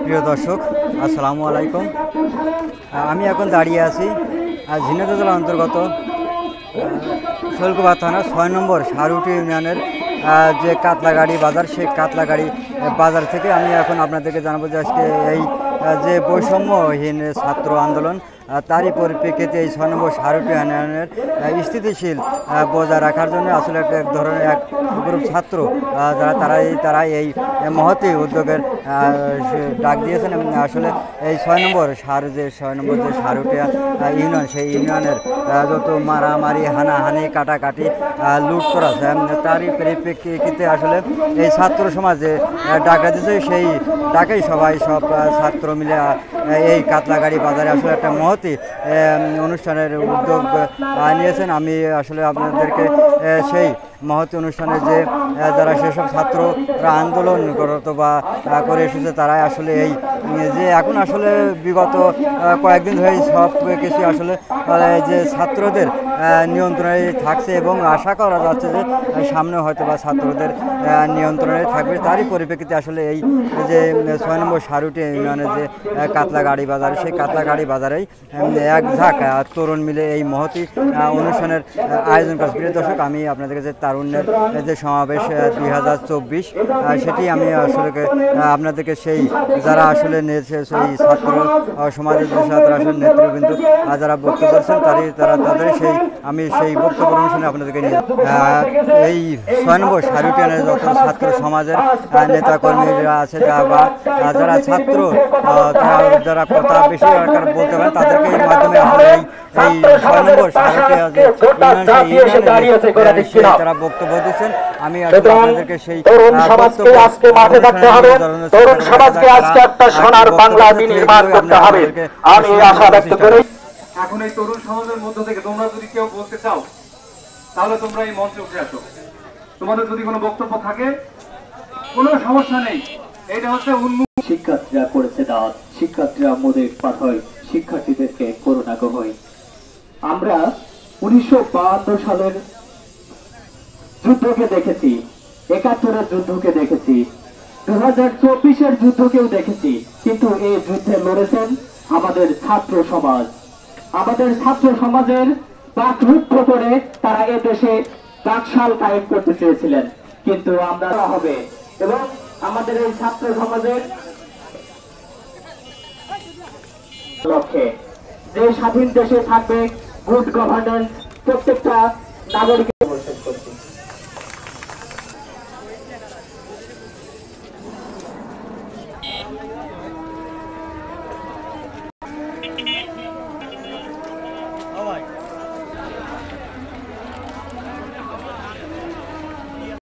প্রিয় দর্শক, আসসালামু আলাইকুম। আমি এখন দাঁড়িয়ে আছি ঝিনাইদহ জেলার অন্তর্গত শৈলকুপা থানা ৬ নম্বর সারুটি ইউনিয়নের যে কাতলাগাড়ি বাজার, সেই কাতলাগাড়ি বাজার থেকে আমি এখন আপনাদেরকে জানাবো যে আজকে এই যে বৈষম্যহীন ছাত্র আন্দোলন, তারই পরিপ্রেক্ষিতে এই ৬ নম্বর সারুটি ইউনিয়নের স্থিতিশীল বজায় রাখার জন্য আসলে এক ধরনের এক গ্রুপ ছাত্র তারা এই মহতী উদ্যোগের ডাক দিয়েছেন। এবং আসলে এই ৬ নম্বর যে সারুটিয়া ইউনিয়ন, সেই ইউনিয়নের যত মারামারি, হানাহানি, কাটাকাটি, লুট করা তারই পরিপ্রেক্ষিতে আসলে এই ছাত্র সমাজে ডাকা দিয়েছে। সেই ডাকেই সব ছাত্র মিলে এই কাতলাগাড়ি বাজারে আসলে একটা মহতী অনুষ্ঠানের উদ্যোগ নিয়েছেন। আমি আসলে আপনাদেরকে সেই মহতী অনুষ্ঠানে যে যারা সেসব ছাত্ররা আন্দোলন করত বা করে এসেছে, তারাই আসলে এই যে এখন আসলে বিগত কয়েকদিন ধরেই সব কিছু আসলে যে ছাত্রদের নিয়ন্ত্রণে থাকছে এবং আশা করা যাচ্ছে যে সামনে হয়তো বা ছাত্রদের নিয়ন্ত্রণে থাকবে। তারই পরিপ্রেক্ষিতে আসলে এই যে ৬ নম্বর সারুটি ইউনিয়নের যে কাতলাগাড়ি বাজার, সেই কাতলাগাড়ি বাজারেই এক ঝাঁক তরুণ মিলে এই মহতী অনুষ্ঠানের আয়োজন করেছে। প্রিয় দর্শক, আমি আপনাদেরকে যে তারুণ্যের যে সমাবেশ ২০২৪, সেটি আমি আসলে আপনাদেরকে সেই যারা আসলে সেই ছাত্র সমাজের যে ছাত্র আসলে নেতৃবৃন্দ যারা বক্তব্য করছেন তাদের সেই বক্তব্য অনুষ্ঠানে আপনাদেরকে নিয়ে এই ৬ নম্বর সারুটি ইউনিয়নের যত ছাত্র সমাজের নেতাকর্মীরা আছে বা যারা ছাত্র যারা কথা বেশি বলতে পারেন, তাদেরকে এই মাধ্যমে আসলে এই ৬ নম্বর সারুটি তারা বক্তব্য দিচ্ছেন। আমি আপনাদেরকে সেই আজকে মাঠে থাকতে হবে, তরুণ সমাজকে আজকে একটা সোনার বাংলা নির্মাণ করতে হবে। আমি আশা ব্যক্ত করি এখন এই তরুণ সমাজের মধ্য থেকে তোমরা যদি কেউ বলতে চাও, তাহলে তোমরা এই মঞ্চে উঠে আসো। তোমাদের যদি কোনো বক্তব্য থাকে, কোনো সমস্যা নেই। এটা হচ্ছে শিক্ষার্থীরা করেছে দাঁত, শিক্ষার্থীরা মোদের পাথর, শিক্ষার্থীদেরকে করোনা গহয়। আমরা ১৯৫২ সালের যুদ্ধকে দেখেছি, ৭১-এর যুদ্ধকে দেখেছি, ২০২৪-এর যুদ্ধকেও দেখেছি, কিন্তু এই যুদ্ধে লড়েছেন আমাদের ছাত্র সমাজ। আমাদের ছাত্র সমাজের বাকরুদ্ধ করে তারা এদেশে বাকশাল কায়েম করতে চেয়েছিলেন, কিন্তু আমরা হবে এবং আমাদের এই ছাত্র সমাজের লক্ষ্যে যে স্বাধীন দেশে থাকবে গুড গভর্নেন্স, প্রত্যেকটা নাগরিক